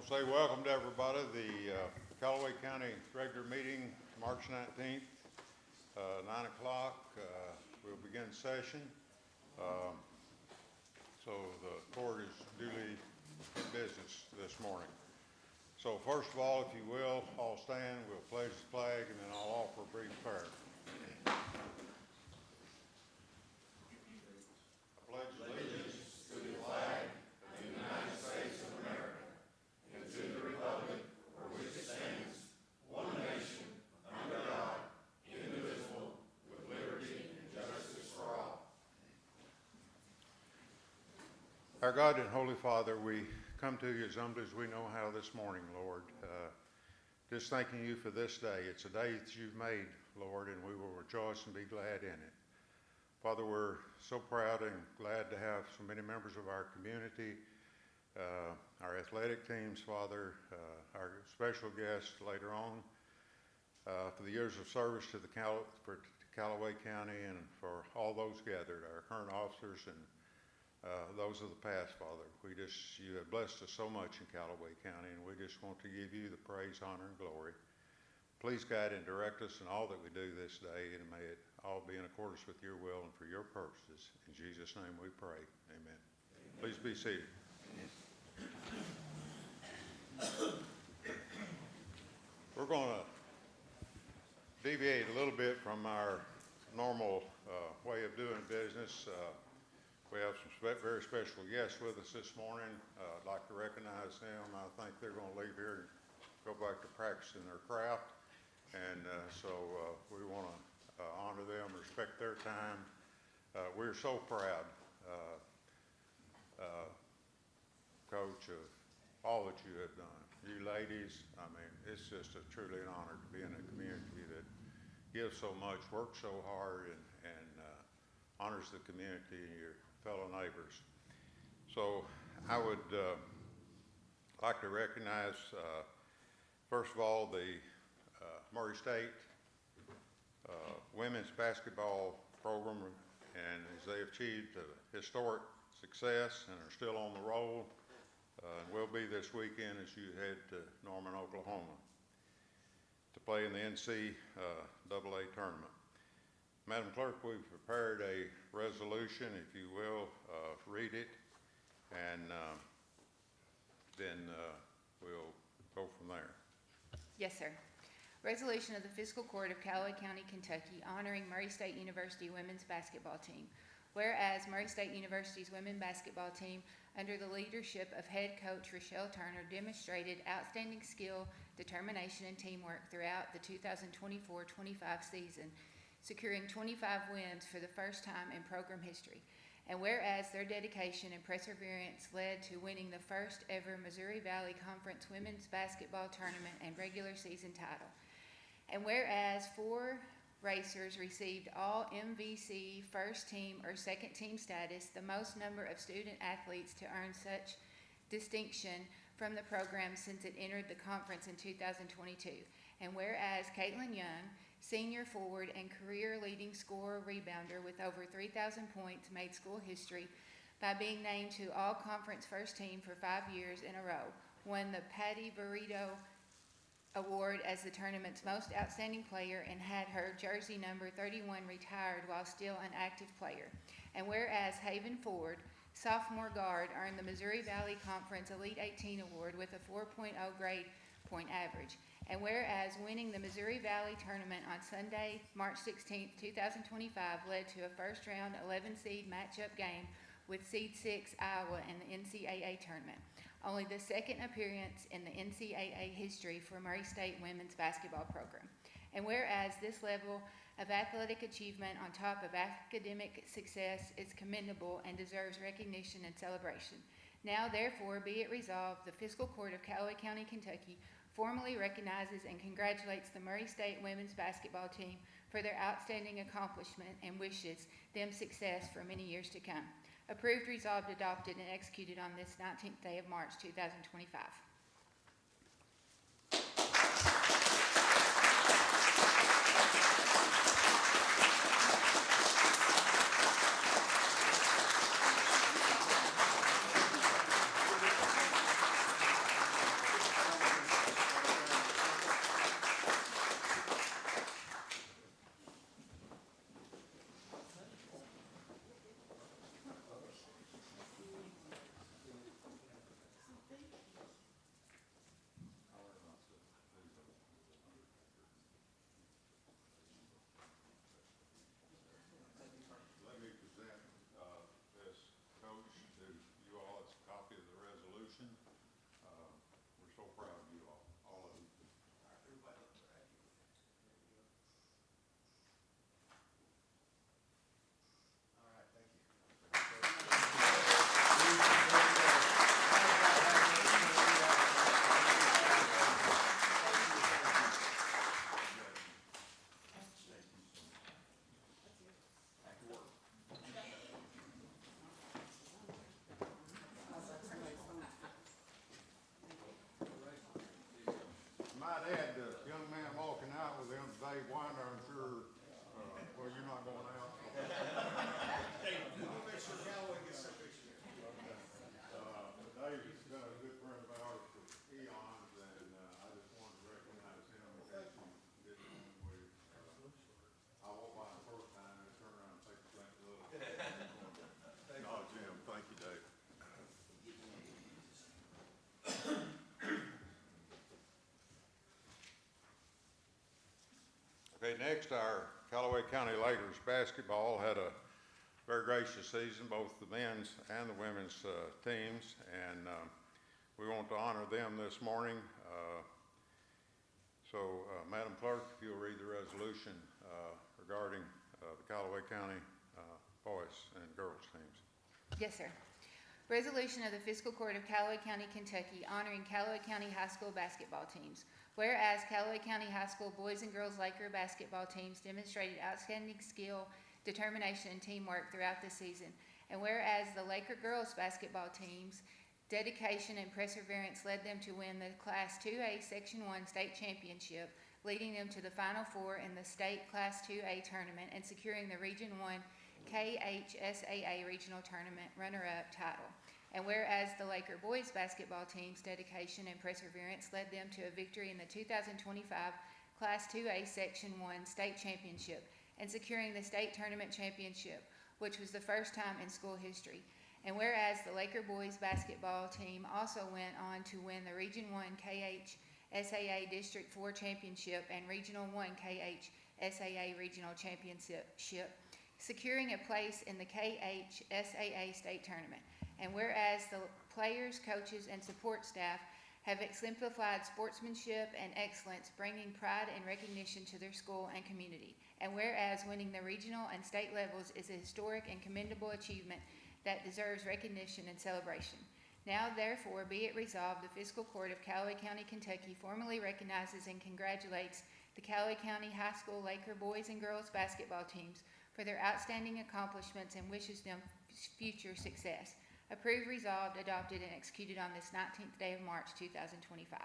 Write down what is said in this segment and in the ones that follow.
Say welcome to everybody. The Calloway County regular meeting, March 19th, 9 o'clock. We'll begin session. So the court is duly in business this morning. So first of all, if you will, all stand, we'll pledge the flag, and then I'll offer a brief prayer. I pledge allegiance to the flag of the United States of America and to the republic for which it stands, one nation, under God, indivisible, with liberty and justice for all. Our God and Holy Father, we come to you as humbly as we know how this morning, Lord. Just thanking you for this day. It's a day that you've made, Lord, and we will rejoice and be glad in it. Father, we're so proud and glad to have so many members of our community, our athletic teams, Father, our special guests later on, for the years of service to the Calloway County and for all those gathered, our current officers and those of the past, Father. You have blessed us so much in Calloway County, and we just want to give you the praise, honor, and glory. Please guide and direct us in all that we do this day, and may it all be in accordance with your will and for your purposes. In Jesus' name we pray. Amen. Please be seated. We're going to deviate a little bit from our normal way of doing business. We have some very special guests with us this morning. I'd like to recognize them. I think they're going to leave here and go back to practicing their craft. And so we want to honor them, respect their time. We're so proud, Coach, of all that you have done. You ladies, I mean, it's just truly an honor to be in a community that gives so much, works so hard, and honors the community and your fellow neighbors. So I would like to recognize, first of all, the Murray State women's basketball program, and as they achieved historic success and are still on the roll, and will be this weekend as you head to Norman, Oklahoma to play in the NCAA tournament. Madam Clerk, we've prepared a resolution, if you will, read it, and then we'll go from there. Yes, sir. Resolution of the Fiscal Court of Calloway County, Kentucky, honoring Murray State University women's basketball team. Whereas Murray State University's women's basketball team, under the leadership of head coach Rochelle Turner, demonstrated outstanding skill, determination, and teamwork throughout the 2024-25 season, securing 25 wins for the first time in program history. And whereas their dedication and perseverance led to winning the first ever Missouri Valley Conference women's basketball tournament and regular season title. And whereas 4 racers received all MVC first team or second team status, the most number of student athletes to earn such distinction from the program since it entered the conference in 2022. And whereas Caitlin Young, senior forward and career leading scorer rebounder with over 3,000 points, made school history by being named to all conference first team for 5 years in a row, won the Patty Burrito Award as the tournament's most outstanding player, and had her jersey number 31 retired while still an active player. And whereas Haven Ford, sophomore guard, earned the Missouri Valley Conference Elite 18 Award with a 4.0 grade point average. And whereas winning the Missouri Valley Tournament on Sunday, March 16, 2025, led to a first-round 11-seed matchup game with seed 6 Iowa in the NCAA tournament, only the second appearance in the NCAA history for Murray State women's basketball program. And whereas this level of athletic achievement on top of academic success is commendable and deserves recognition and celebration. Now, therefore, be it resolved, the Fiscal Court of Calloway County, Kentucky, formally recognizes and congratulates the Murray State women's basketball team for their outstanding accomplishment and wishes them success for many years to come. Approved, resolved, adopted, and executed on this 19th day of March 2025. Okay, next, our Calloway County Lakers basketball had a very gracious season, both the men's and the women's teams, and we want to honor them this morning. Madam Clerk, if you'll read the resolution regarding the Calloway County boys and girls teams. Yes, sir. Resolution of the Fiscal Court of Calloway County, Kentucky, honoring Calloway County High School basketball teams. Whereas Calloway County High School boys and girls Laker basketball teams demonstrated outstanding skill, determination, and teamwork throughout the season. And whereas the Laker girls basketball teams' dedication and perseverance led them to win the Class 2A Section 1 state championship, leading them to the Final Four in the state Class 2A tournament and securing the Region 1 KHSAA Regional Tournament runner-up title. And whereas the Laker boys basketball team's dedication and perseverance led them to a victory in the 2025 Class 2A Section 1 state championship and securing the state tournament championship, which was the first time in school history. And whereas the Laker boys basketball team also went on to win the Region 1 KHSAA District 4 championship and Regional 1 KHSAA Regional championship, securing a place in the KHSAA state tournament. And whereas the players, coaches, and support staff have exemplified sportsmanship and excellence, bringing pride and recognition to their school and community. And whereas winning the regional and state levels is a historic and commendable achievement that deserves recognition and celebration. Now, therefore, be it resolved, the Fiscal Court of Calloway County, Kentucky formally recognizes and congratulates the Calloway County High School Laker boys and girls basketball teams for their outstanding accomplishments and wishes them future success. Approved, resolved, adopted, and executed on this 19th day of March, 2025.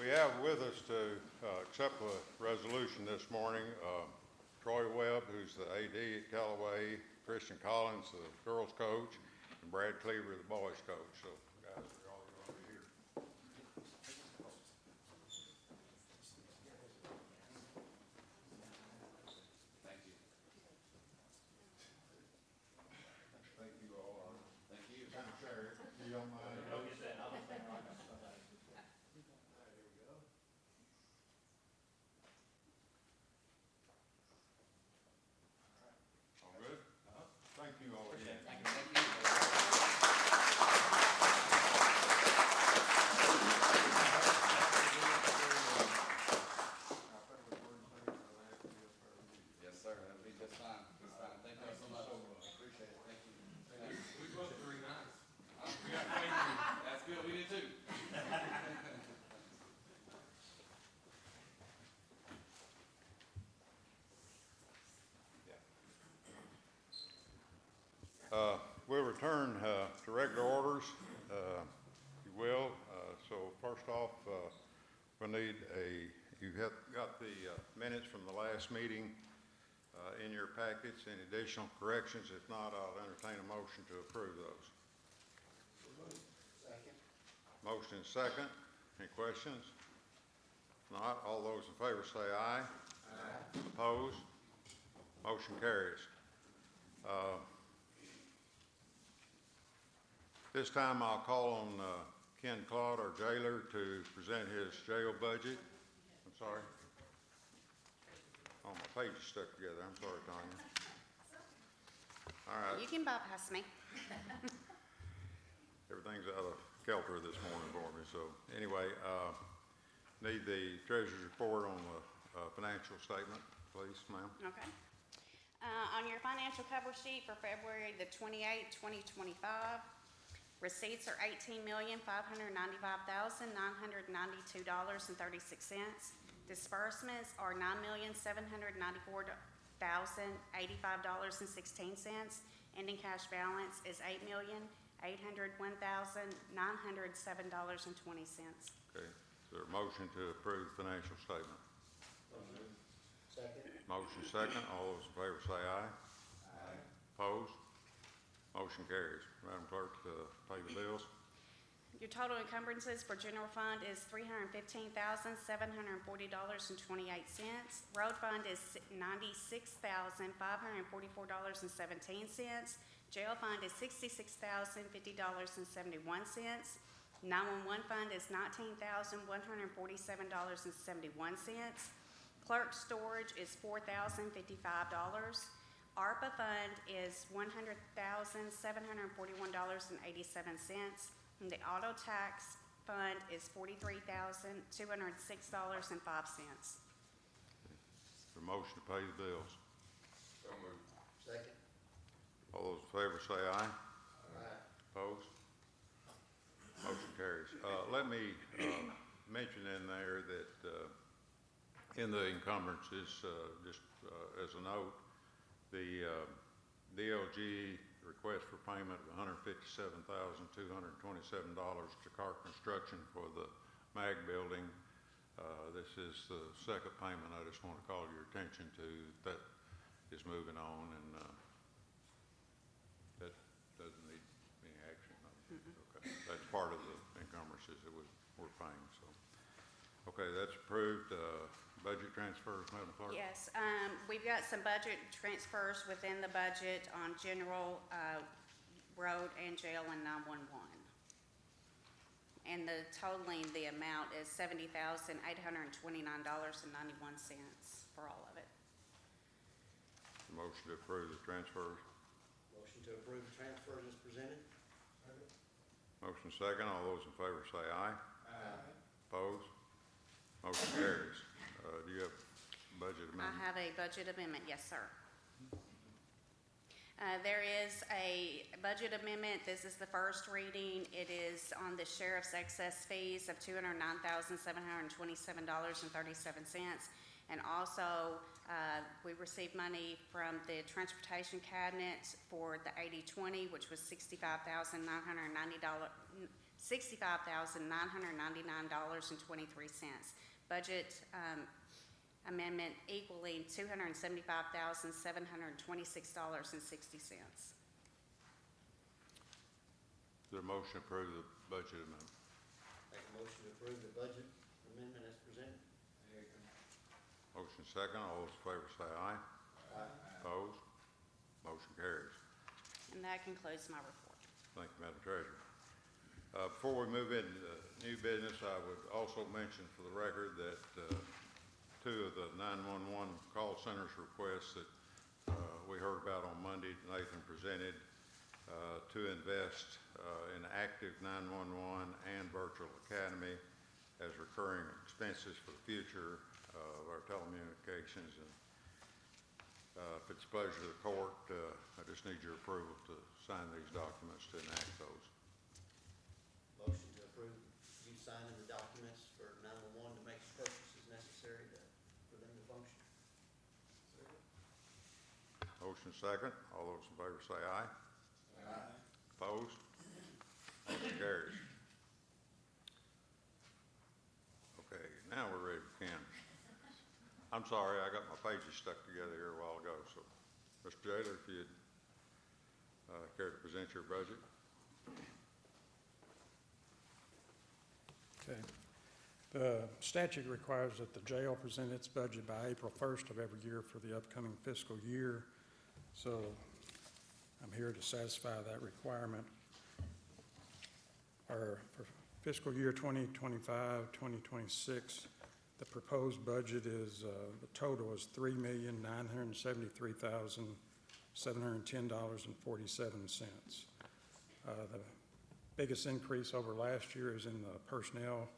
We have with us to accept the resolution this morning, Troy Webb, who's the AD at Calloway, Christian Collins, the girls coach, and Brad Cleaver, the boys coach. So, guys, we're all going to be here. Thank you. Thank you all. Thank you. Kind of share it, if you don't mind. All good? Thank you all again. Thank you. Yes, sir. That'll be just fine. Just fine. Thank you so much. Appreciate it. Thank you. We booked 3 nights. That's good. We did too. We'll return to regular orders, if you will. So first off, we need you have got the minutes from the last meeting in your packets. Any additional corrections? If not, I'll entertain a motion to approve those. Second. Motion is second. Any questions? If not, all those in favor say aye. Aye. Opposed? Motion carries. This time I'll call on Ken Claude, our jailer, to present his jail budget. I'm sorry. Oh, my page is stuck together. I'm sorry, Tanya. All right. You can bypass me. Everything's out of kilter this morning for me. So anyway, need the treasurer's report on the financial statement, please, ma'am. Okay. On your financial cover sheet for February the 28th, 2025, receipts are $18,595,992.36. Disbursements are $9,794,085.16. Ending cash balance is $8,801,907.20. Okay. Is there a motion to approve the financial statement? Second. Motion second. All those in favor say aye. Aye. Opposed? Motion carries. Madam Clerk, pay the bills. Your total encumbrances for general fund is $315,740.28. Road fund is $96,544.17. Jail fund is $66,050.71. 911 fund is $19,147.71. Clerk storage is $4,055. ARPA fund is $100,741.87. And the auto tax fund is $43,206.05. The motion to pay the bills. So moved. Second. All those in favor say aye. Aye. Opposed? Motion carries. Let me mention in there that in the encumbrances, just as a note, the DLG request for payment of $157,227 to Carr Construction for the MAG building. This is the second payment. I just want to call your attention to that is moving on, and that doesn't need any action. Okay, that's part of the encumbrances that we're paying. So, okay, that's approved. Budget transfers, Madam Clerk. Yes, we've got some budget transfers within the budget on general, road and jail and 911. And the totaling, the amount is $70,829.91 for all of it. Motion to approve the transfers. Motion to approve the transfers as presented. Motion second. All those in favor say aye. Aye. Opposed? Motion carries. Do you have budget I amendment? have a budget amendment, yes, sir. There is a budget amendment. This is the first reading. It is on the sheriff's excess fees of $209,727.37. And also, we received money from the transportation cabinet for the 80/20, which was $65,999.23. Budget amendment equaling $275,726.60. Is there a motion to approve the budget amendment? Make a motion to approve the budget amendment as presented. Motion second. All those in favor say aye. Aye. Opposed? Motion carries. And that concludes my report. Thank you, Madam Treasurer. Before we move into new business, I would also mention for the record that two of the 911 call centers requests that we heard about on Monday, Nathan presented to invest in active 911 and virtual academy as recurring expenses for the future of our telecommunications. And if it's pleasure to the court, I just need your approval to sign these documents to enact those. Motion to approve you signing the documents for 911 to make the purchases necessary for them to function. Motion second. All those in favor say aye. Aye. Opposed? Motion carries. Okay, now we're ready for Ken. I'm sorry, I got my pages stuck together here a while ago, so Mr. Taylor, if you'd care to present your budget. Okay. The statute requires that the jail present its budget by April 1st of every year for the upcoming fiscal year. So I'm here to satisfy that requirement. For fiscal year 2025, 2026, the proposed budget is, the total is $3,973,710.47. The biggest increase over last year is in the personnel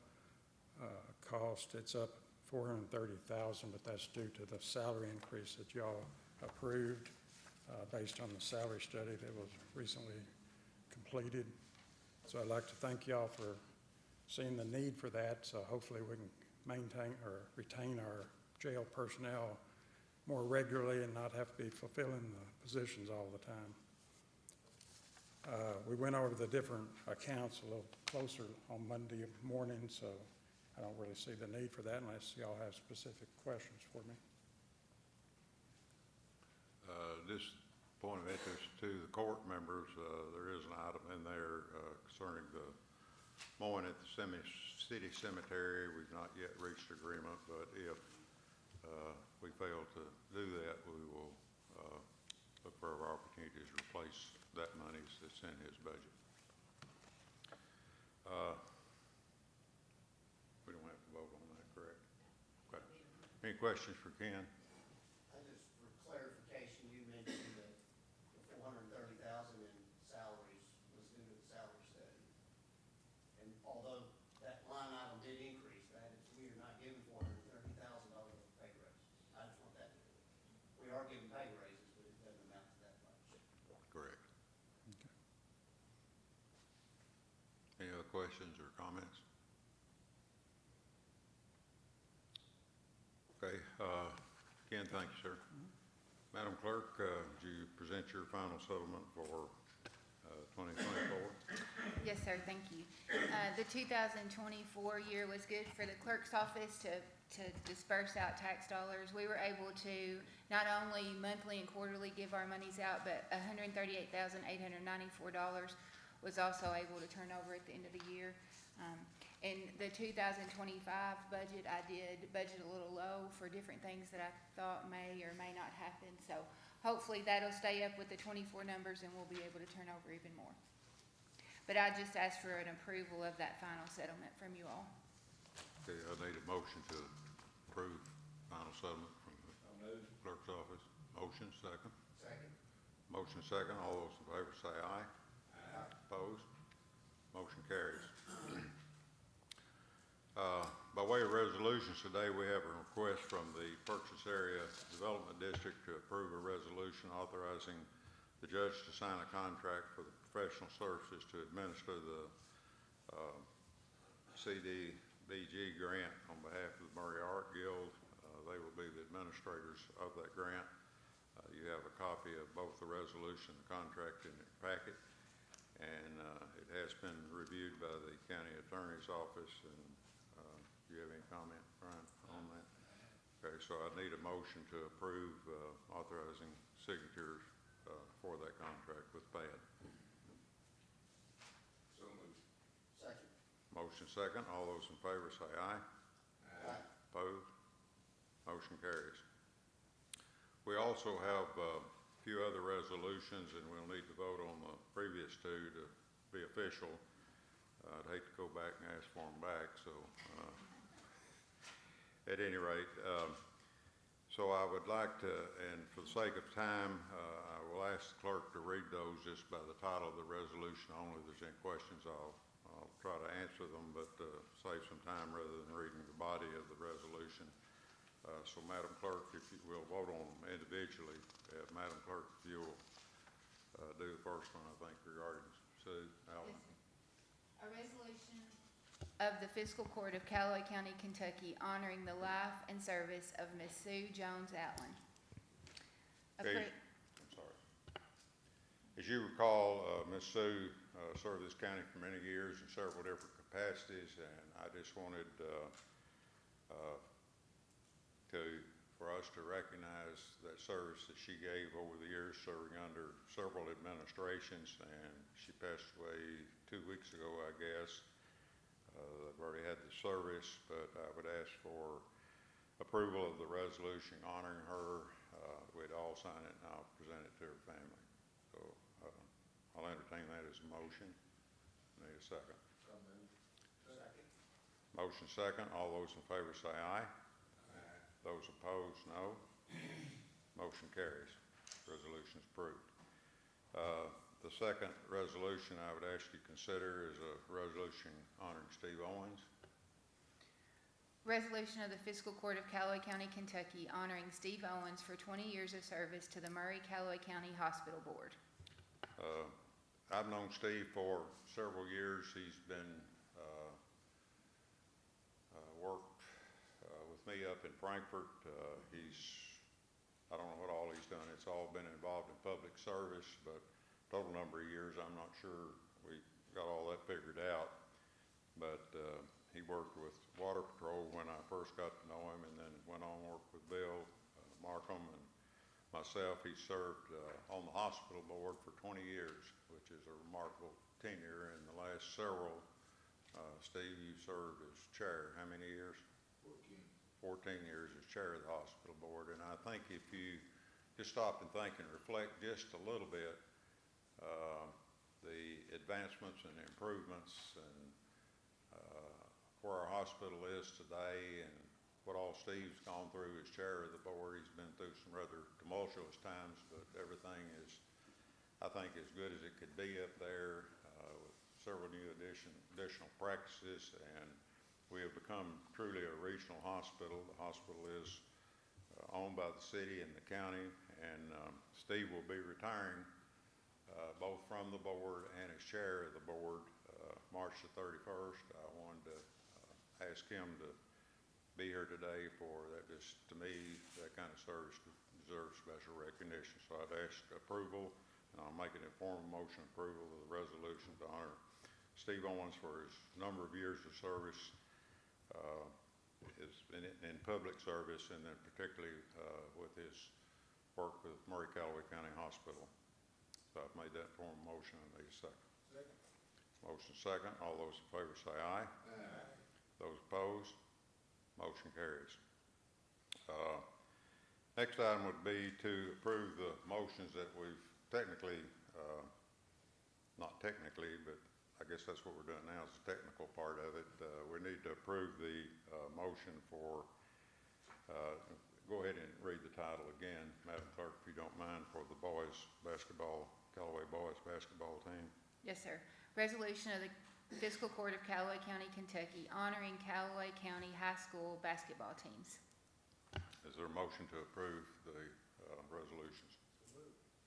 cost. It's up $430,000, but that's due to the salary increase that y'all approved based on the salary study that was recently completed. So I'd like to thank y'all for seeing the need for that. So hopefully we can maintain or retain our jail personnel more regularly and not have to be fulfilling the positions all the time. We went over the different accounts a little closer on Monday morning, so I don't really see the need for that unless y'all have specific questions for me. Just point of interest to the court members, there is an item in there concerning the mowing at the city cemetery, we've not yet reached agreement, but if we fail to do that, we will look for our opportunities to replace that money that's in his budget. We don't have to vote on that, correct? Okay. Any questions for Ken? Just for clarification, you mentioned that the $430,000 in salaries was due to the salary study. And although that line item did increase, we are not giving $430,000 of pay raises. I just want that to be. We are giving pay raises, but it doesn't amount to that much. Correct. Any other questions or comments? Okay, Ken, thank you, sir. Madam Clerk, would you present your final settlement for 2024? Yes, sir, thank you. The 2024 year was good for the clerk's office to disperse out tax dollars. We were able to not only monthly and quarterly give our monies out, but $138,894 was also able to turn over at the end of the year. In the 2025 budget, I did budget a little low for different things that I thought may or may not happen. So hopefully that'll stay up with the 24 numbers and we'll be able to turn over even more. But I just asked for an approval of that final settlement from you all. Okay, I need a motion to approve final settlement from the clerk's office. Motion, second. Second. Motion, second. All those in favor say aye. Aye. Opposed? Motion carries. By way of resolutions today, we have a request from the Purchase Area Development District to approve a resolution authorizing the judge to sign a contract for the professional services to administer the CDBG grant on behalf of the Murray Art Guild. They will be the administrators of that grant. You have a copy of both the resolution and the contract in your packet, and it has been reviewed by the county attorney's office. And do you have any comment, Brian, on that? Okay, so I need a motion to approve authorizing signatures for that contract with PAD. So moved. Second. Motion second. All those in favor say aye. Aye. Opposed? Motion carries. We also have a few other resolutions, and we'll need to vote on the previous two to be official. I'd hate to go back and ask for them back, so at any rate, so I would like to, and for the sake of time, I will ask the clerk to read those just by the title of the resolution only. If there's any questions, I'll try to answer them, but save some time rather than reading the body of the resolution. So Madam Clerk, if you will vote on them individually. Madam Clerk, if you'll do the first one, I think, regarding Sue Allen. A resolution of the Fiscal Court of Calloway County, Kentucky, honoring the life and service of Miss Sue Jones Allen. Okay, I'm sorry. As you recall, Miss Sue served this county for many years in several different capacities, and I just wanted for us to recognize that service that she gave over the years, serving under several administrations, and she passed away 2 weeks ago, I guess. I've already had the service, but I would ask for approval of the resolution honoring her. We'd all sign it, and I'll present it to her family. So I'll entertain that as a motion. Need a second. So moved. Second. Motion second. All those in favor say aye. Aye. Those opposed, no. Motion carries. Resolution is approved. The second resolution I would ask you to consider is a resolution honoring Steve Owens. Resolution of the Fiscal Court of Calloway County, Kentucky, honoring Steve Owens for 20 years of service to the Murray-Calloway County Hospital Board. I've known Steve for several years. He's been worked with me up in Frankfurt. I don't know what all he's done. It's all been involved in public service, but total number of years, I'm not sure we got all that figured out. But he worked with Water Patrol when I first got to know him, and then went on to work with Bill Markham and myself. He served on the hospital board for 20 years, which is a remarkable tenure. In the last several Steve, you served as chair, how many years? 14 years as chair of the hospital board, and I think if you just stop and think and reflect just a little bit, the advancements and improvements and where our hospital is today and what all Steve's gone through as chair of the board. He's been through some rather tumultuous times, but everything is, I think, as good as it could be up there, with several new additional practices, and we have become truly a regional hospital. The hospital is owned by the city and the county, and Steve will be retiring both from the board and as chair of the board March the 31st. I wanted to ask him to be here today for that. Just to me, that kind of service deserves special recognition. So I'd ask approval, and I'll make an informal motion approval of the resolution to honor Steve Owens for his number of years of service in public service, and then particularly with his work with Murray Calloway County Hospital. So I've made that formal motion. I need a second. Second. Motion second. All those in favor say aye. Aye. Those opposed, motion carries. Next item would be to approve the motions that we've technically, not technically, but I guess that's what we're doing now is the technical part of it. We need to approve the motion for, go ahead and read the title again, Madam Clerk, if you don't mind, for the boys basketball, Callaway boys basketball team. Yes, sir. Resolution of the Fiscal Court of Calloway County, Kentucky, honoring Callaway County High School basketball teams. Is there a motion to approve the resolutions?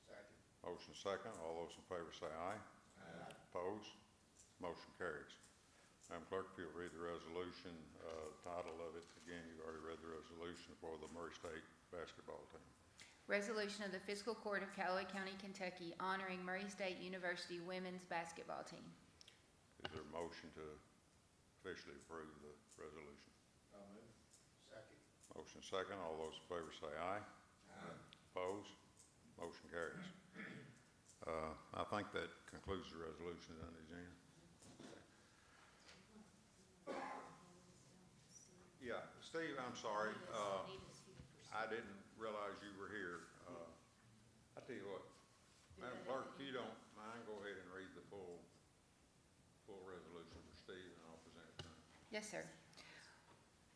Second. Motion second. All those in favor say aye. Aye. Opposed? Motion carries. Madam Clerk, if you'll read the resolution, title of it, again, you already read the resolution for the Murray State basketball team. Resolution of the Fiscal Court of Calloway County, Kentucky, honoring Murray State University women's basketball team. Is there a motion to officially approve the resolution? I'll move. Second. Motion second. All those in favor say aye. Aye. Opposed? Motion carries. I think that concludes the resolution, doesn't it, Jan? Yeah, Steve, I'm sorry. I didn't realize you were here. I tell you what, Madam Clerk, if you don't mind, go ahead and read the full resolution for Steve, and I'll present it to him. Yes, sir.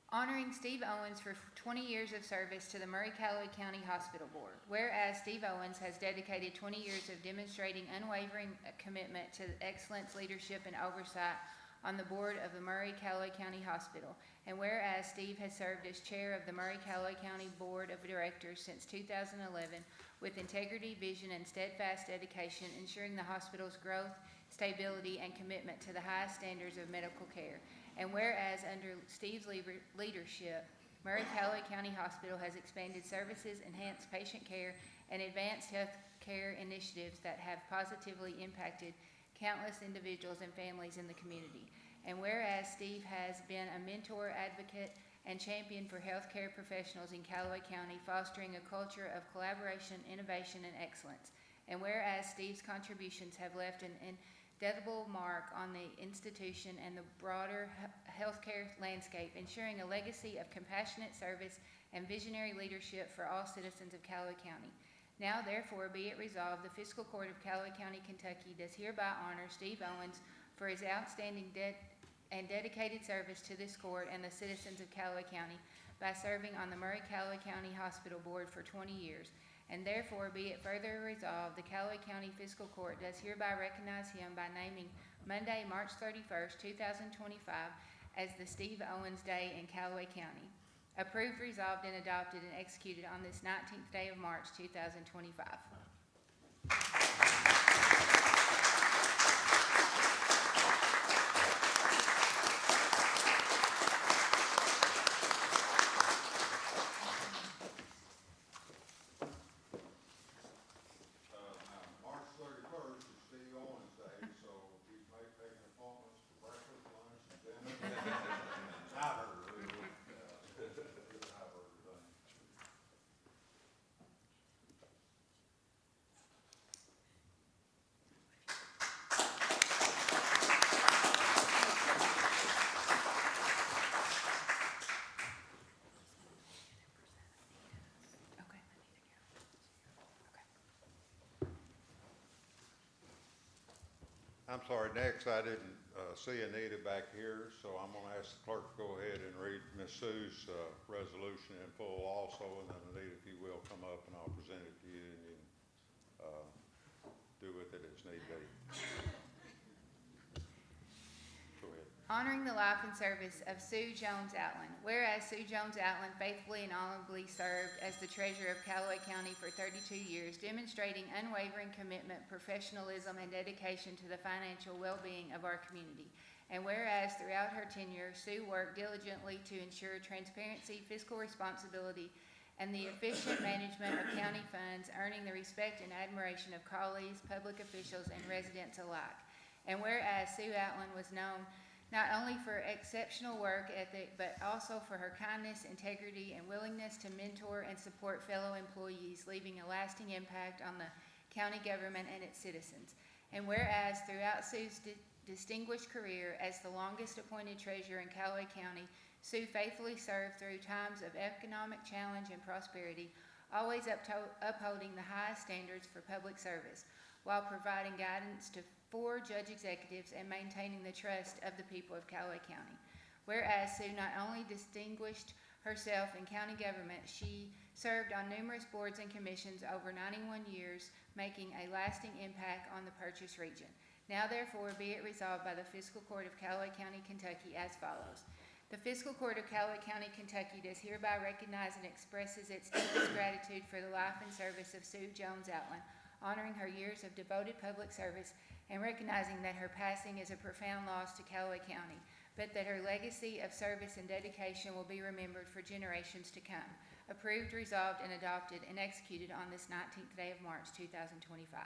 Honoring Steve Owens for 20 years of service to the Murray Calloway County Hospital Board. Whereas Steve Owens has dedicated 20 years of demonstrating unwavering commitment to excellence, leadership, and oversight on the board of the Murray Calloway County Hospital. And whereas Steve has served as chair of the Murray Calloway County Board of Directors since 2011 with integrity, vision, and steadfast dedication, ensuring the hospital's growth, stability, and commitment to the highest standards of medical care. And whereas under Steve's leadership, Murray Calloway County Hospital has expanded services, enhanced patient care, and advanced health care initiatives that have positively impacted countless individuals and families in the community. And whereas Steve has been a mentor, advocate, and champion for healthcare professionals in Calloway County, fostering a culture of collaboration, innovation, and excellence. And whereas Steve's contributions have left an indelible mark on the institution and the broader healthcare landscape, ensuring a legacy of compassionate service and visionary leadership for all citizens of Calloway County. Now, therefore, be it resolved, the Fiscal Court of Calloway County, Kentucky does hereby honor Steve Owens for his outstanding and dedicated service to this court and the citizens of Calloway County by serving on the Murray Calloway County Hospital Board for 20 years. And therefore, be it further resolved, the Calloway County Fiscal Court does hereby recognize him by naming Monday, March 31st, 2025 as the Steve Owens Day in Calloway County. Approved, resolved, and adopted and executed on this 19th day of March, 2025. March 31st is Steve Owens Day, so you may take appointments for breakfast, lunch, and dinner. I've heard of it. I've heard of it. I'm sorry, next, I didn't see Anita back here, so I'm gonna ask the clerk to go ahead and read Ms. Sue's resolution in full also, and then Anita, if you will, come up and I'll present it to you, and you can do with it as need be. Go ahead. Honoring the life and service of Sue Jones Outland. Whereas Sue Jones Outland faithfully and honorably served as the treasurer of Calloway County for 32 years, demonstrating unwavering commitment, professionalism, and dedication to the financial well-being of our community. And whereas throughout her tenure, Sue worked diligently to ensure transparency, fiscal responsibility, and the efficient management of county funds, earning the respect and admiration of colleagues, public officials, and residents alike. And whereas Sue Outland was known not only for exceptional work ethic, but also for her kindness, integrity, and willingness to mentor and support fellow employees, leaving a lasting impact on the county government and its citizens. And whereas throughout Sue's distinguished career as the longest appointed treasurer in Calloway County, Sue faithfully served through times of economic challenge and prosperity, always upholding the highest standards for public service, while providing guidance to 4 judge executives and maintaining the trust of the people of Calloway County. Whereas Sue not only distinguished herself in county government, she served on numerous boards and commissions over 91 years, making a lasting impact on the Purchase region. Now therefore be it resolved by the Fiscal Court of Calloway County, Kentucky as follows. The Fiscal Court of Calloway County, Kentucky does hereby recognize and expresses its deepest gratitude for the life and service of Sue Jones Outland, honoring her years of devoted public service and recognizing that her passing is a profound loss to Calloway County, but that her legacy of service and dedication will be remembered for generations to come. Approved, resolved, and adopted and executed on this 19th day of March, 2025.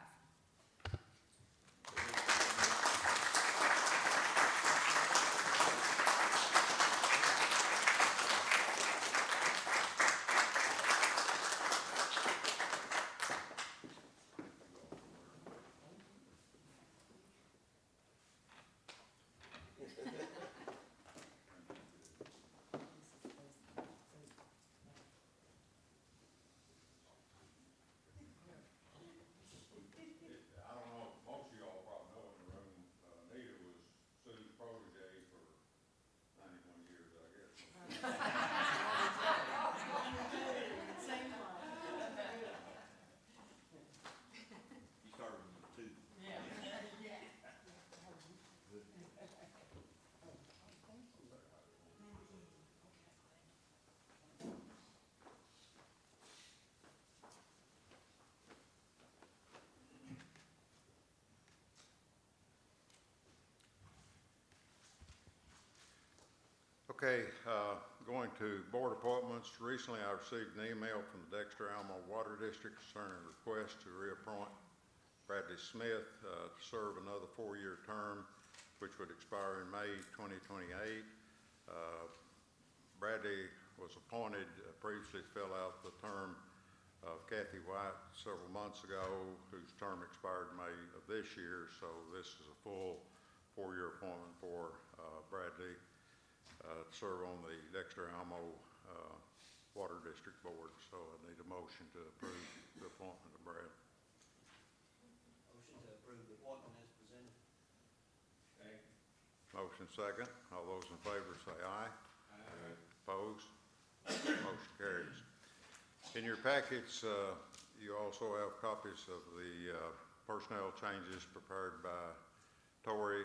Okay, going to board appointments. Recently, I received an email from the Dexter Alamo Water District concerning a request to reappoint Bradley Smith to serve another 4-year term, which would expire in May 2028. Bradley was appointed, previously filled out the term of Kathy White several months ago, whose term expired May of this year. So this is a full 4-year appointment for Bradley to serve on the Dexter Alamo Water District Board. So I need a motion to approve the appointment of Brad. Motion to approve the appointment as presented. Motion second. All those in favor say aye. Aye. Opposed? Motion carries. In your packets, you also have copies of the personnel changes prepared by Tory,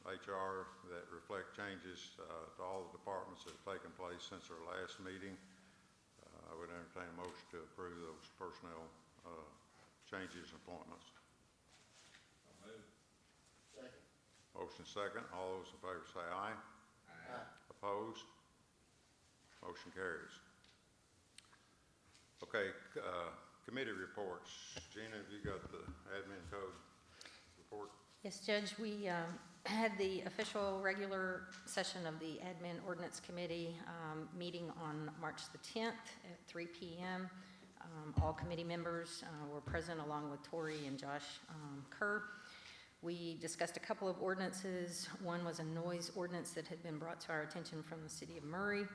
HR, that reflect changes to all the departments that have taken place since our last meeting. I would entertain a motion to approve those personnel changes and appointments. Second. Motion second. All those in favor say aye. Aye. Opposed? Motion carries. Okay, committee reports. Gina, have you got the admin code report? Yes, Judge, we had the official regular session of the Admin Ordinance Committee meeting on March the 10th at 3 p.m. All committee members were present along with Tori and Josh Kerr. We discussed a couple of ordinances. One was a noise ordinance that had been brought to our attention from the city of Murray.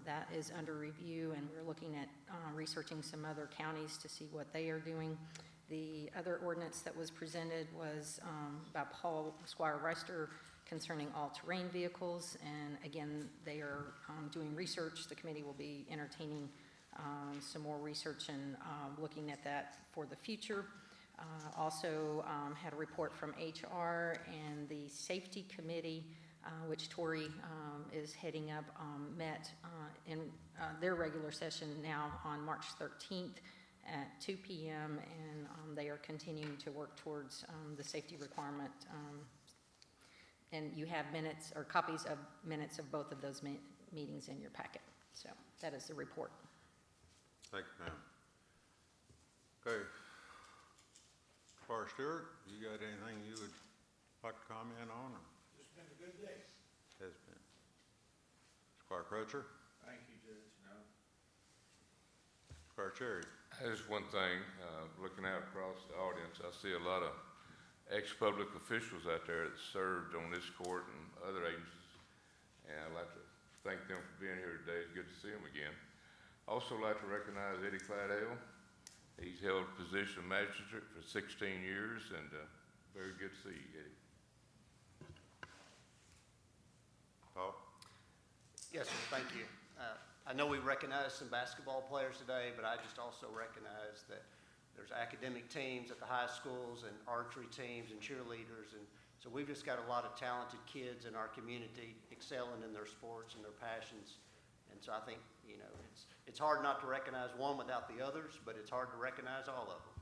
That is under review, and we're looking at researching some other counties to see what they are doing. The other ordinance that was presented was by Paul Squire Reister concerning all-terrain vehicles. And again, they are doing research. The committee will be entertaining some more research and looking at that for the future. Also had a report from HR and the Safety Committee, which Tori is heading up, met in their regular session now on March 13th at 2 p.m. and they are continuing to work towards the safety requirement. And you have minutes or copies of minutes of both of those meetings in your packet. So that is the report. Thank you, ma'am. Okay. Squire Stewart, you got anything you would like to comment on? Or? It's been a good day. Has been. Squire Crutcher? Thank you, Judge. No. Squire Cherry? There's one thing, looking out across the audience, I see a lot of ex-public officials out there that served on this court and other agencies. And I'd like to thank them for being here today. It's good to see them again. Also like to recognize Eddie Cladell. He's held the position of magistrate for 16 years, and very good to see you, Eddie. Paul? Yes, sir, thank you. I know we recognize some basketball players today, but I just also recognize that there's academic teams at the high schools and archery teams and cheerleaders. And so we've just got a lot of talented kids in our community excelling in their sports and their passions. And so I think, you know, it's hard not to recognize one without the others, but it's hard to recognize all of them.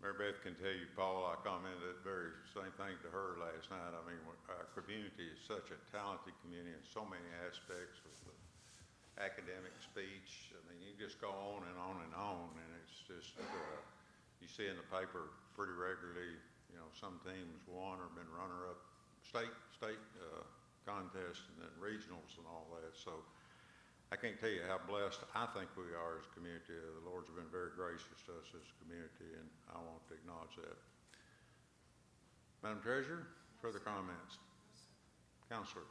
Mary Beth can tell you, Paul, I commented very same thing to her last night. I mean, our community is such a talented community in so many aspects with the academic speech. I mean, you just go on and on and on, and it's just, you see in the paper pretty regularly, you know, some teams won or been runner-up state contests and then regionals and all that. So I can't tell you how blessed I think we are as a community. The Lord's been very gracious to us as a community, and I want to acknowledge that. Madam Treasurer, further comments? Counselor.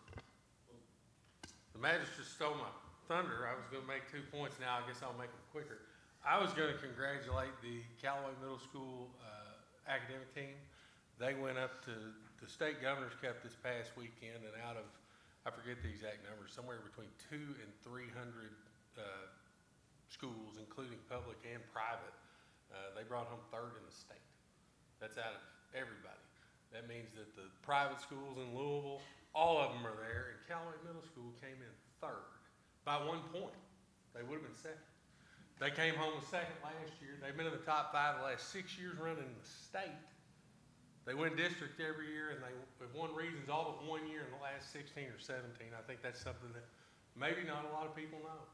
The magistrate stole my thunder. I was going to make 2 points now. I guess I'll make them quicker. I was going to congratulate the Calloway Middle School academic team. They went up to the state governor's cup this past weekend, and out of, I forget the exact numbers, somewhere between 200 and 300 schools, including public and private, they brought home third in the state. That's out of everybody. That means that the private schools in Louisville, all of them are there, and Callaway Middle School came in third by 1 point. They would have been second. They came home with second last year. They've been in the top 5 the last 6 years running the state. They win district every year, and they've won regions all but 1 year in the last 16 or 17. I think that's something that maybe not a lot of people know.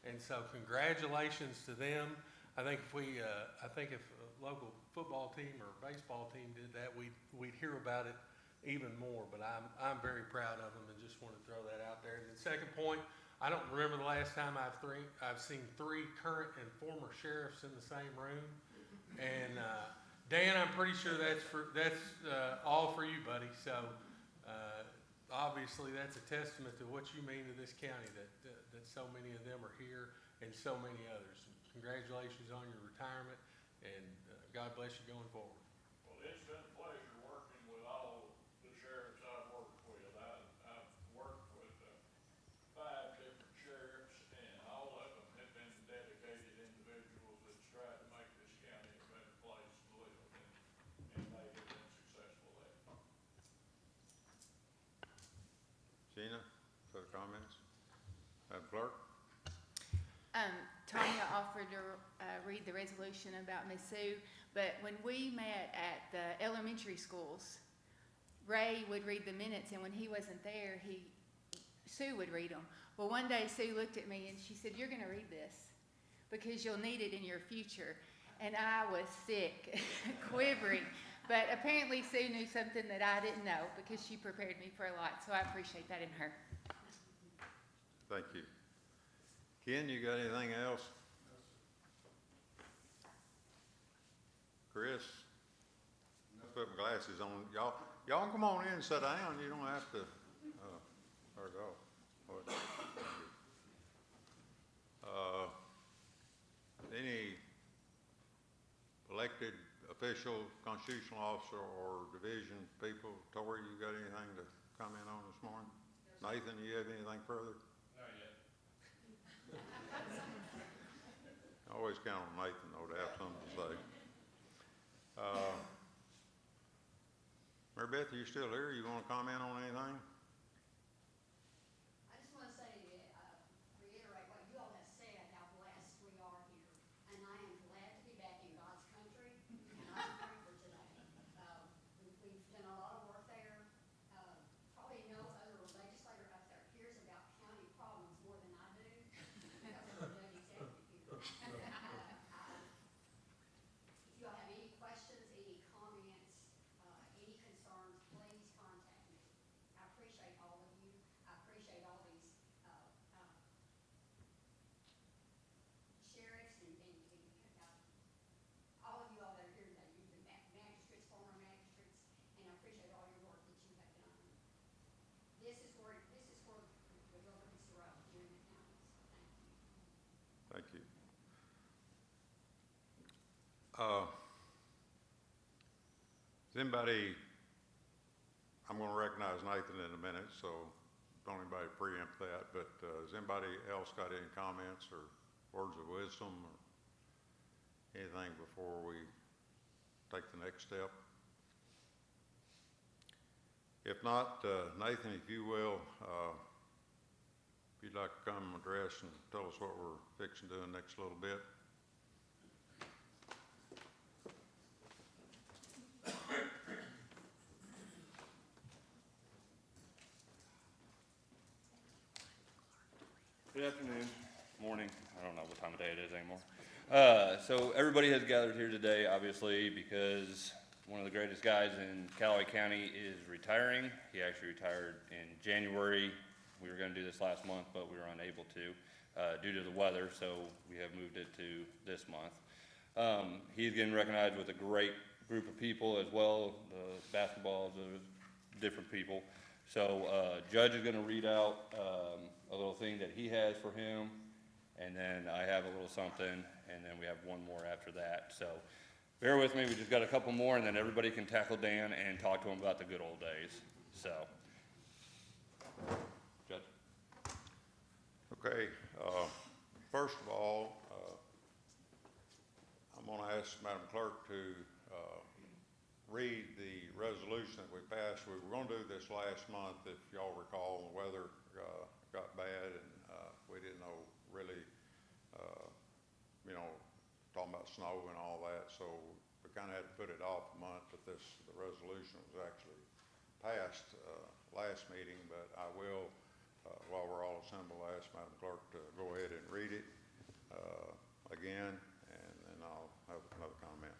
And so congratulations to them. I think if a local football team or baseball team did that, we'd hear about it even more. But I'm very proud of them, and just want to throw that out there. And the second point, I don't remember the last time I've seen 3 current and former sheriffs in the same room. And Dan, I'm pretty sure that's all for you, buddy. So obviously that's a testament to what you mean to this county, that so many of them are here and so many others. Congratulations on your retirement, and God bless you going forward. Well, it's been a pleasure working with all the sheriffs I've worked with. I've worked with 5 different sheriffs, and all of them have been dedicated individuals that's tried to make this county a better place to live, and they have been successful at it. Gina, further comments? Madam Clerk? Tanya offered to read the resolution about Ms. Sue, but when we met at the elementary schools, Ray would read the minutes, and when he wasn't there, Sue would read them. Well, one day Sue looked at me and she said, "You're going to read this because you'll need it in your future." And I was sick, quivering. But apparently Sue knew something that I didn't know because she prepared me for a lot, so I appreciate that in her. Thank you. Ken, you got anything else? Chris? Put my glasses on. Y'all come on in and sit down. You don't have to, or go. Any elected official, constitutional officer, or division people. Tori, you got anything to comment on this morning? Nathan, you have anything further? Not yet. I always count on Nathan, though, to have something to say. Mary Beth, are you still here? You want to comment on anything? I just want to say, reiterate what you all have said, how blessed we are here. And I am glad to be back in God's country, and I'm grateful today. We've done a lot of work there. Probably no other legislator up there hears about county problems more than I do, because I'm a judge executive here. If you all have any questions, any comments, any concerns, please contact me. I appreciate all of you. I appreciate all these sheriffs and all of you all that are here today. You've been magistrates, former magistrates, and I appreciate all your work that you have done. This is where the rubber meets the road here in the counties. Thank you. Thank you. Is anybody, I'm going to recognize Nathan in a minute, so don't anybody preempt that, but has anybody else got any comments or words of wisdom or anything before we take the next step? If not, Nathan, if you will, if you'd like to come address and tell us what we're fixing to do in the next little bit. Good afternoon, morning, I don't know what time of day it is anymore. So everybody has gathered here today, obviously, because one of the greatest guys in Calloway County is retiring. He actually retired in January. We were gonna do this last month, but we were unable to, due to the weather, so we have moved it to this month. He's getting recognized with a great group of people as well, the basketball, the different people. So, Judge is gonna read out, a little thing that he has for him, and then I have a little something, and then we have one more after that. So, bear with me, we just got a couple more, and then everybody can tackle Dan and talk to him about the good old days, so. Judge? Okay, first of all, I'm gonna ask Madam Clerk to, read the resolution that we passed. We were gonna do this last month, if y'all recall, the weather, got bad and, we didn't know really, talking about snow and all that, so we kinda had to put it off a month, but the resolution was actually passed, last meeting, but I will, while we're all assembled, ask Madam Clerk to go ahead and read it, again, and then I'll have another comment.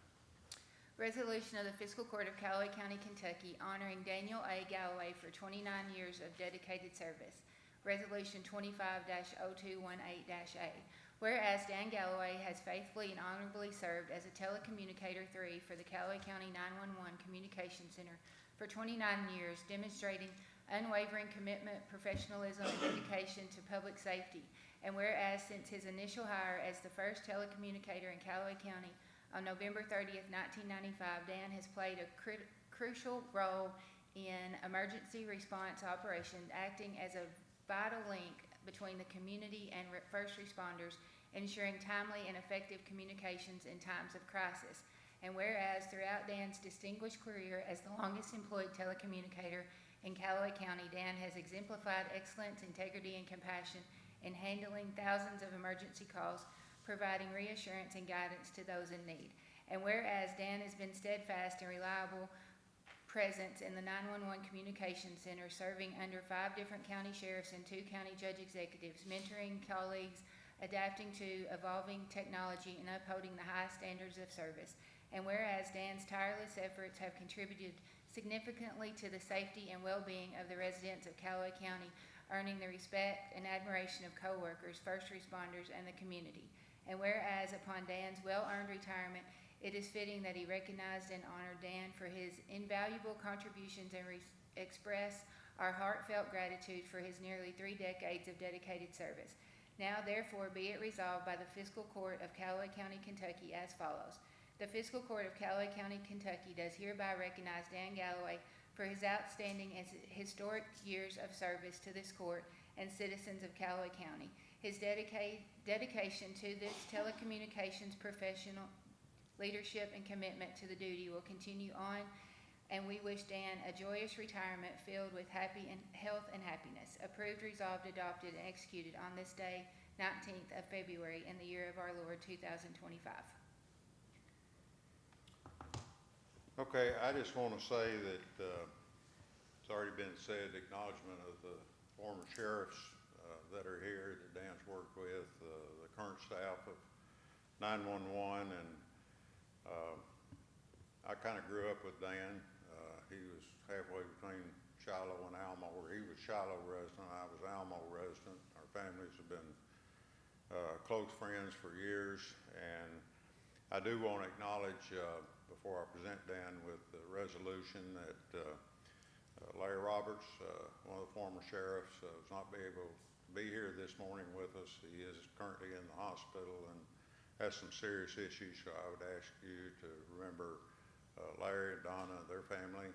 Resolution of the Fiscal Court of Calloway County, Kentucky, honoring Daniel A. Calloway for 29 years of dedicated service. Resolution 25-0218-A. Whereas Dan Calloway has faithfully and honorably served as a telecommunicator 3 for the Calloway County 911 Communication Center for 29 years, demonstrating unwavering commitment, professionalism, and dedication to public safety. And whereas since his initial hire as the first telecommunicator in Calloway County on November 30th, 1995, Dan has played a crucial role in emergency response operations, acting as a vital link between the community and first responders, ensuring timely and effective communications in times of crisis. And whereas throughout Dan's distinguished career as the longest employed telecommunicator in Calloway County, Dan has exemplified excellence, integrity, and compassion in handling thousands of emergency calls, providing reassurance and guidance to those in need. And whereas Dan has been steadfast and reliable presence in the 911 Communication Center, serving under 5 different county sheriffs and 2 county judge executives, mentoring colleagues, adapting to evolving technology, and upholding the highest standards of service. And whereas Dan's tireless efforts have contributed significantly to the safety and well-being of the residents of Calloway County, earning the respect and admiration of coworkers, first responders, and the community. And whereas upon Dan's well-earned retirement, it is fitting that he recognized and honored Dan for his invaluable contributions and express our heartfelt gratitude for his nearly 3 decades of dedicated service. Now, therefore, be it resolved by the Fiscal Court of Calloway County, Kentucky as follows. The Fiscal Court of Calloway County, Kentucky does hereby recognize Dan Galloway for his outstanding and historic years of service to this court and citizens of Calloway County. His dedication to this telecommunications professional leadership and commitment to the duty will continue on, and we wish Dan a joyous retirement filled with health and happiness. Approved, resolved, adopted, and executed on this day, 19th of February, in the year of our Lord, 2025. Okay, I just want to say that it's already been said, acknowledgement of the former sheriffs that are here that Dan's worked with, the current staff of 911, and I kind of grew up with Dan. He was halfway between Shiloh and Alma, where he was Shiloh resident, I was Alma resident. Our families have been close friends for years, and I do want to acknowledge, before I present Dan with the resolution, that Larry Roberts, one of the former sheriffs, was not able to be here this morning with us. He is currently in the hospital and has some serious issues, so I would ask you to remember Larry and Donna, their family.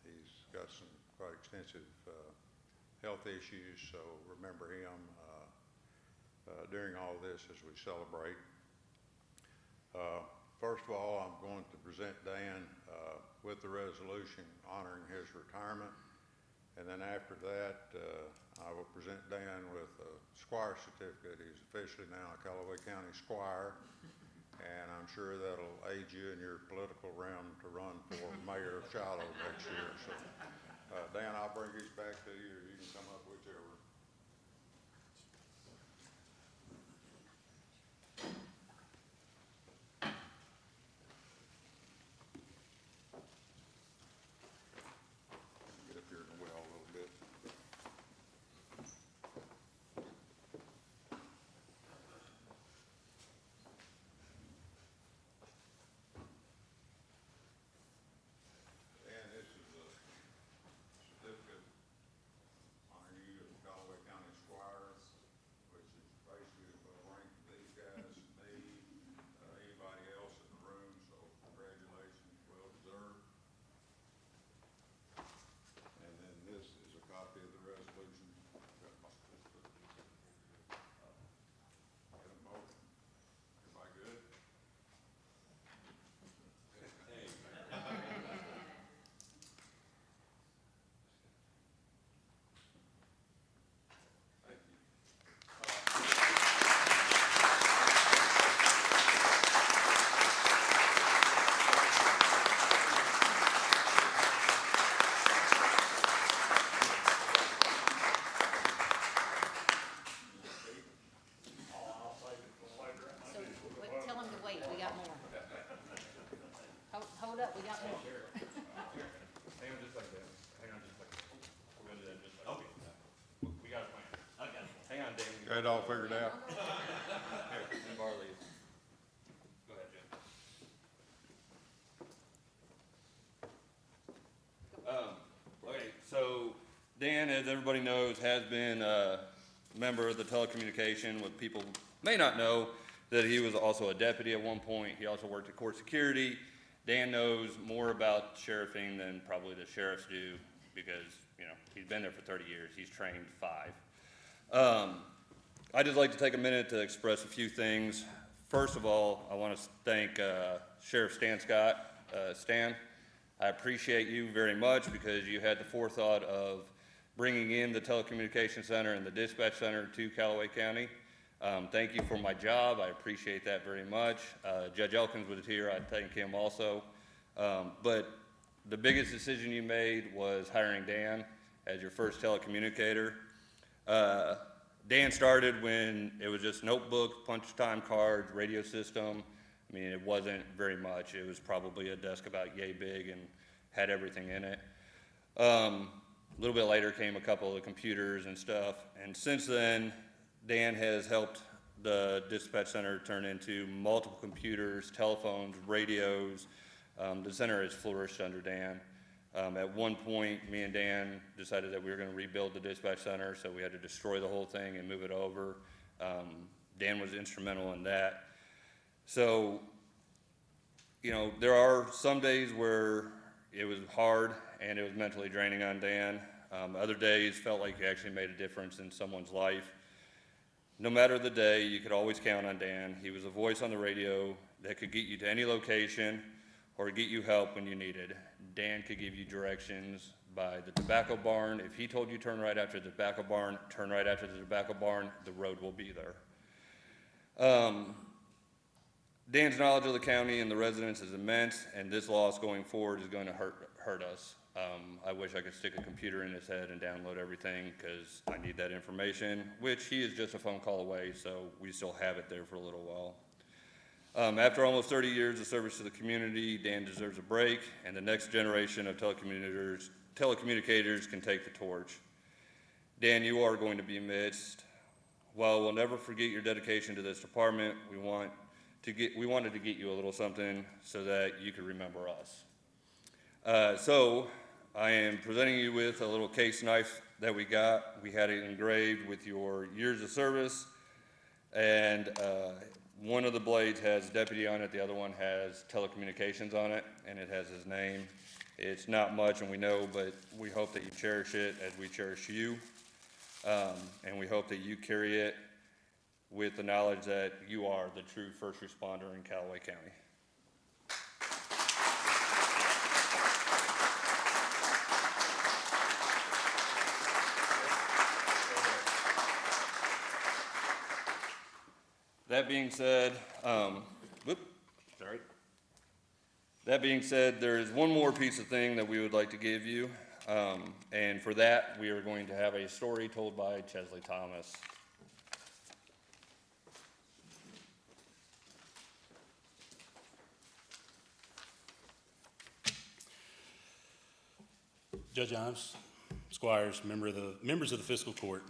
He's got some quite extensive health issues, so remember him during all this as we celebrate. First of all, I'm going to present Dan with the resolution honoring his retirement, and then after that, I will present Dan with a squire certificate. He's officially now a Calloway County squire, and I'm sure that'll aid you in your political realm to run for mayor of Shiloh next year. So, Dan, I'll bring these back to you, or you can come up whichever. Get up here in the well a little bit. And this is a certificate honoring you as Calloway County Squire, which is basically the rank of these guys, me, anybody else in the room, so congratulations, well deserved. And then this is a copy of the resolution. Get them both. Everybody good? Thank you. So, tell them to wait, we got more. Hold up, we got more. Hang on just like that. Hang on just like that. We're gonna do that just like that. Okay. We got a plan. Okay. Hang on, Dave. Got it all figured out? Here, and Barley. Go ahead, Jim. Okay, so Dan, as everybody knows, has been a member of the telecommunication. What people may not know, that he was also a deputy at one point. He also worked at court security. Dan knows more about sheriffing than probably the sheriffs do because, you know, he's been there for 30 years. He's trained 5. I'd just like to take a minute to express a few things. First of all, I want to thank Sheriff Stan Scott. Stan, I appreciate you very much because you had the forethought of bringing in the telecommunications center and the dispatch center to Calloway County. Thank you for my job. I appreciate that very much. Judge Elkins was here. I thank him also. But the biggest decision you made was hiring Dan as your first telecommunicator. Dan started when it was just notebook, punch time cards, radio system. I mean, it wasn't very much. It was probably a desk about yay big and had everything in it. A little bit later came a couple of computers and stuff. And since then, Dan has helped the dispatch center turn into multiple computers, telephones, radios. The center has flourished under Dan. At one point, me and Dan decided that we were going to rebuild the dispatch center, so we had to destroy the whole thing and move it over. Dan was instrumental in that. So you know, there are some days where it was hard and it was mentally draining on Dan. Other days felt like you actually made a difference in someone's life. No matter the day, you could always count on Dan. He was a voice on the radio that could get you to any location or get you help when you needed. Dan could give you directions by the tobacco barn. If he told you turn right after the tobacco barn, turn right after the tobacco barn, the road will be there. Dan's knowledge of the county and the residents is immense, and this loss going forward is going to hurt us. I wish I could stick a computer in his head and download everything, because I need that information, which he is just a phone call away, so we still have it there for a little while. After almost 30 years of service to the community, Dan deserves a break, and the next generation of telecommunicators can take the torch. Dan, you are going to be missed. While we'll never forget your dedication to this department, we wanted to get you a little something so that you could remember us. So I am presenting you with a little case knife that we got. We had it engraved with your years of service, and one of the blades has deputy on it, the other one has telecommunications on it, and it has his name. It's not much, and we know, but we hope that you cherish it as we cherish you, and we hope that you carry it with the knowledge that you are the true first responder in Calloway County. That being said, That being said, there is one more piece of thing that we would like to give you, and for that, we are going to have a story told by Chesley Thomas. Judge Imes, Squires, members of the Fiscal Court,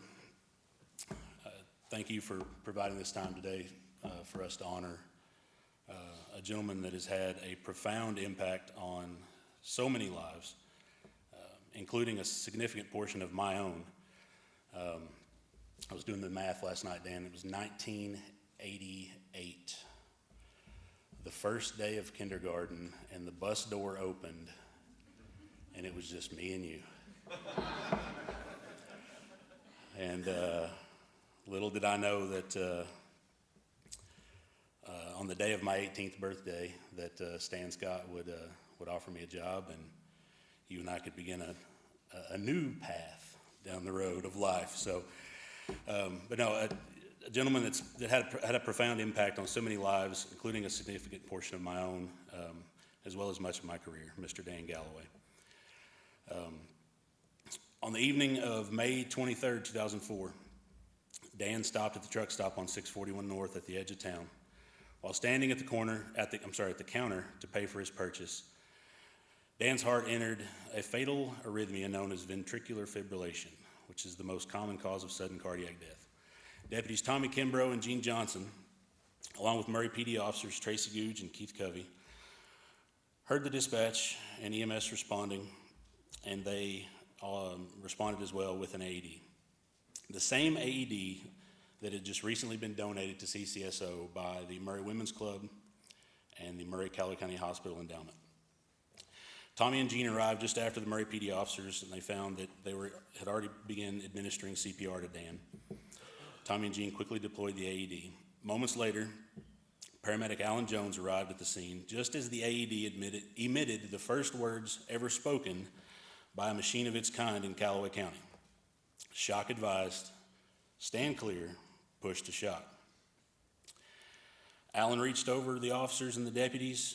thank you for providing this time today for us to honor a gentleman that has had a profound impact on so many lives, including a significant portion of my own. I was doing the math last night, Dan. It was 1988, the first day of kindergarten, and the bus door opened, and it was just me and you. And little did I know that on the day of my 18th birthday that Stan Scott would offer me a job, and you and I could begin a new path down the road of life. So, but no, a gentleman that had a profound impact on so many lives, including a significant portion of my own, as well as much of my career, Mr. Dan Calloway. On the evening of May 23rd, 2004, Dan stopped at the truck stop on 641 North at the edge of town. While standing at the counter to pay for his purchase, Dan's heart entered a fatal arrhythmia known as ventricular fibrillation, which is the most common cause of sudden cardiac death. Deputies Tommy Kimbrough and Gene Johnson, along with Murray PD officers Tracy Googe and Keith Covey, heard the dispatch and EMS responding, and they responded as well with an AED. The same AED that had just recently been donated to CCSO by the Murray Women's Club and the Murray Calloway County Hospital Endowment. Tommy and Gene arrived just after the Murray PD officers, and they found that they had already begun administering CPR to Dan. Tommy and Gene quickly deployed the AED. Moments later, paramedic Alan Jones arrived at the scene just as the AED emitted the first words ever spoken by a machine of its kind in Calloway County. Shock advised, stand clear, push to shock. Alan reached over the officers and the deputies,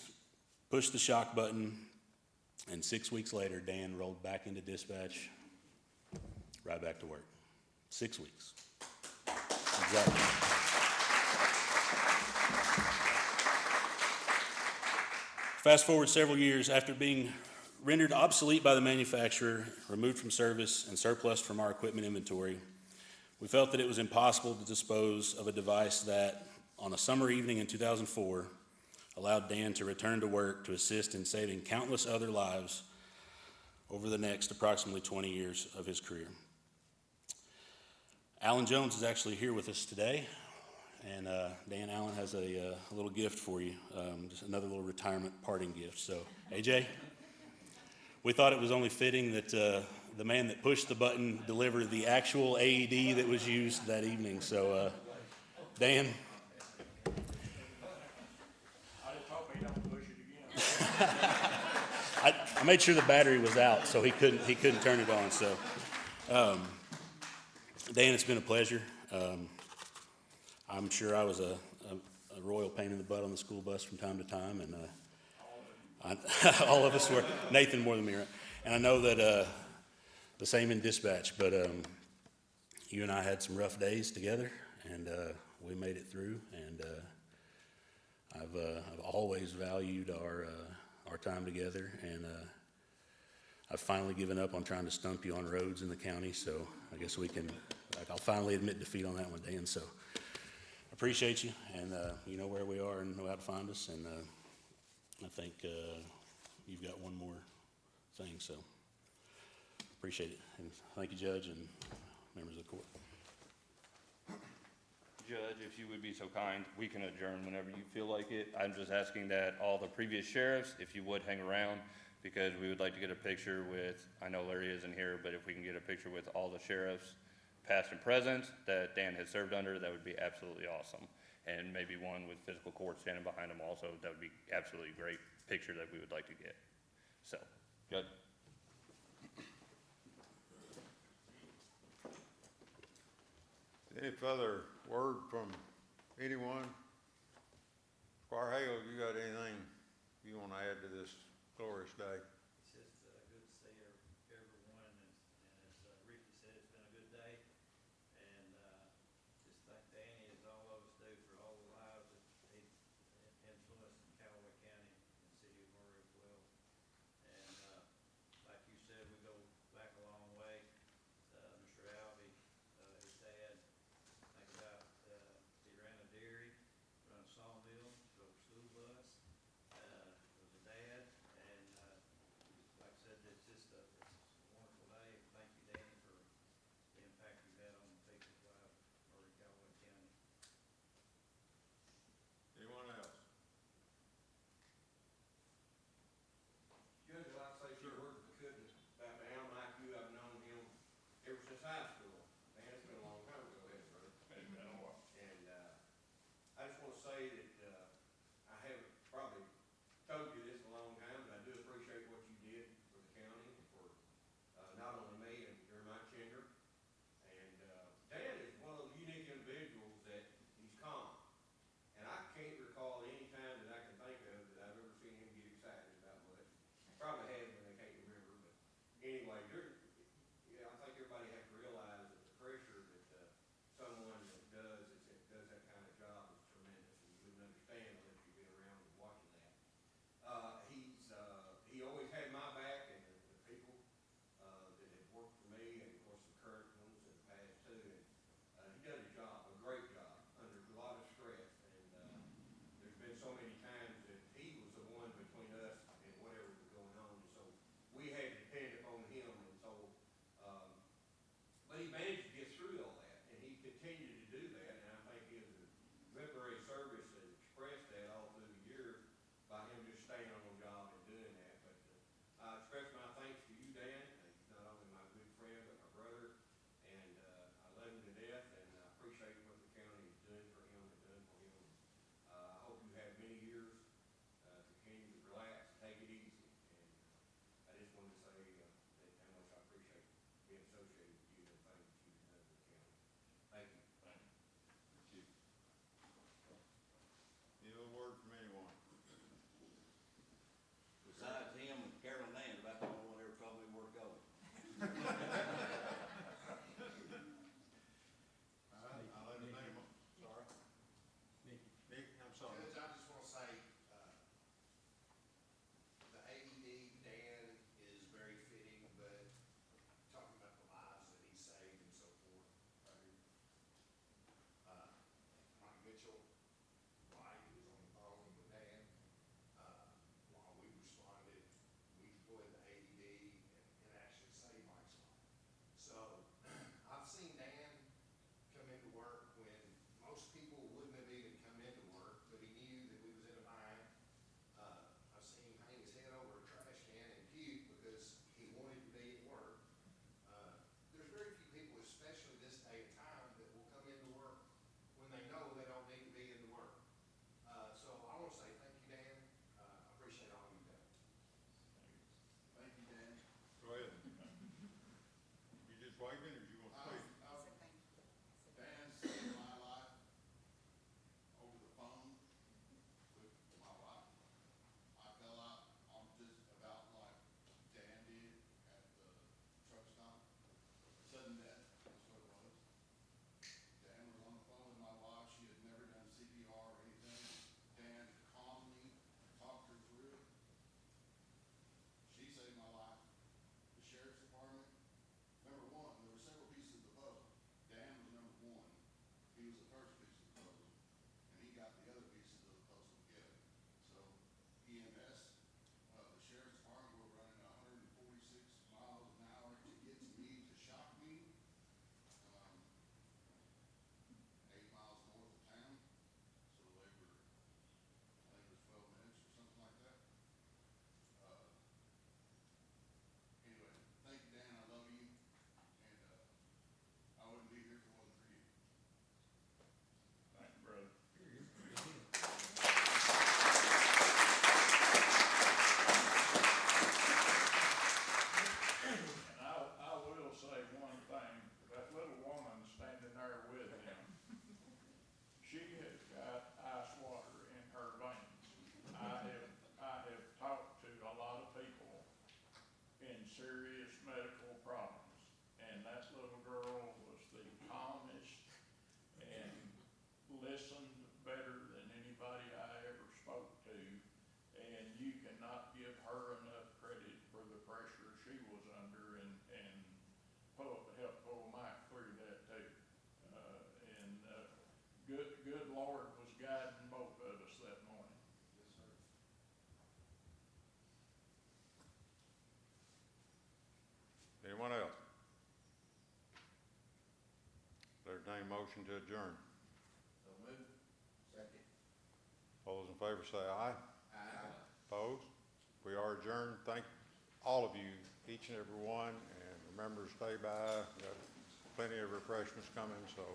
pushed the shock button, and 6 weeks later, Dan rolled back into dispatch, right back to work. 6 weeks. Exactly. Fast forward several years, after being rendered obsolete by the manufacturer, removed from service, and surplus from our equipment inventory, we felt that it was impossible to dispose of a device that, on a summer evening in 2004, allowed Dan to return to work to assist in saving countless other lives over the next approximately 20 years of his career. Alan Jones is actually here with us today. And Dan Allen has a little gift for you, just another little retirement parting gift. So, AJ, we thought it was only fitting that the man that pushed the button delivered the actual AED that was used that evening. So, Dan. I just hope he don't push it again. I made sure the battery was out, so he couldn't turn it on. So, Dan, it's been a pleasure. I'm sure I was a royal pain in the butt on the school bus from time to time, and all of us were. Nathan more than me, right? And I know that the same in dispatch. But you and I had some rough days together, and we made it through. And I've always valued our time together, and I've finally given up on trying to stump you on roads in the county. So I guess I'll finally admit defeat on that one, Dan. So. Appreciate you, and you know where we are and know how to find us, and I think you've got one more thing, so appreciate it. And thank you, Judge, and members of the court. Judge, if you would be so kind, we can adjourn whenever you feel like it. I'm just asking that all the previous sheriffs, if you would hang around, because we would like to get a picture with, I know Larry isn't here, but if we can get a picture with all the sheriffs, past and present, that Dan has served under, that would be absolutely awesome. And maybe one with Fiscal Court standing behind him also, that would be absolutely great picture that we would like to get. So, Judge. Any further word from anyone? Squire Hale, you got anything you want to add to this glorious day? It's just good to see everyone, and as Ricky said, it's been a good day. And just thank Danny, as all of us do, for all the lives that he influenced in Calloway County and the city of Murray as well. And like you said, we go back a long way. Mr. Alvey, his dad, think about, he ran a dairy, run a sawmill, drove a school bus, was a dad, and like I said, it's a wonderful day. Thank you, Danny, for the impact you've had on the people's lives over in Callaway County. Anyone else? Judge, I'd like to say a few words if I could about Al. Like you, I've known him ever since high school. Man, it's been a long time ago, hasn't it, brother? It's been a while. And I just want to say that I haven't probably told you this in a long time, but I do appreciate what you did for the county, for not only me and during my tenure. And Dan is one of those unique individuals that he's calm. And I can't recall any time that I can think of that I've ever seen him get excited about much. Probably have when they can't remember, but anyway, I think everybody has to realize that the pressure that someone that does that kind of job is tremendous, and you wouldn't understand unless you've been around and watching that. He always had my back, and the people that have worked for me, and of course the current ones in the past too. And he done a job, a great job, under a lot of stress. And there's been so many times that he was the one between us and whatever was going on, and so we had to depend upon him. And so, but he managed to get through all that, and he continued to do that. And I think his exemplary service has expressed that all through the years by him just staying on the job and doing that. But I express my thanks to you, Dan. He's not only my good friend, but my brother, and I love him to death, and I appreciate what the county is doing for him and done for him. I hope you have many years to continue to relax and take it easy. And I just wanted to say how much I appreciate being associated with you and the things that you've done for the county. Thank you. Thank you. Any other word from anyone? Besides him and Carolyn Ann, about the only one ever told me where to go. All right, I'll entertain a sorry. Nick, I'm sorry. Judge, I just want to say, the AED, Dan, is very fitting, but talking about the lives that waving, or you want to speak? Dan saved my life over the phone with my wife. I fell out on just about like Dan did at the truck stop. Sudden death, that's what it was. Dan was on the phone with my wife. She had never done CPR or anything. Dan calmly talked her through it. She saved my life. The sheriff's department, number one, there were several pieces of the puzzle. Dan was number one. He was the first piece of the puzzle, and he got the other pieces of the puzzle together. So EMS, the sheriff's department were running 146 miles an hour to get to me, to shock me, 8 miles north of town. So they were, I think it was 12 minutes or something like that. Anyway, thank you, Dan. I love you, and I wouldn't be here if it wasn't for you. Thank you, brother. And I will say one thing, that little woman standing there with him, she has got ice water in her veins. I have talked to a lot of people in serious medical problems, and that little girl was the calmest and listened better than anybody I ever spoke to, and you cannot give her enough credit for the pressure she was under and help pull Mike through that too. Good Lord was guiding both of us that morning. Yes, sir. Anyone else? Entertain motion to adjourn. So move. Second. All those in favor say aye. Aye. Opposed? We are adjourned. Thank all of you, each and every one, and remember to stay by. We've got plenty of refreshments coming, so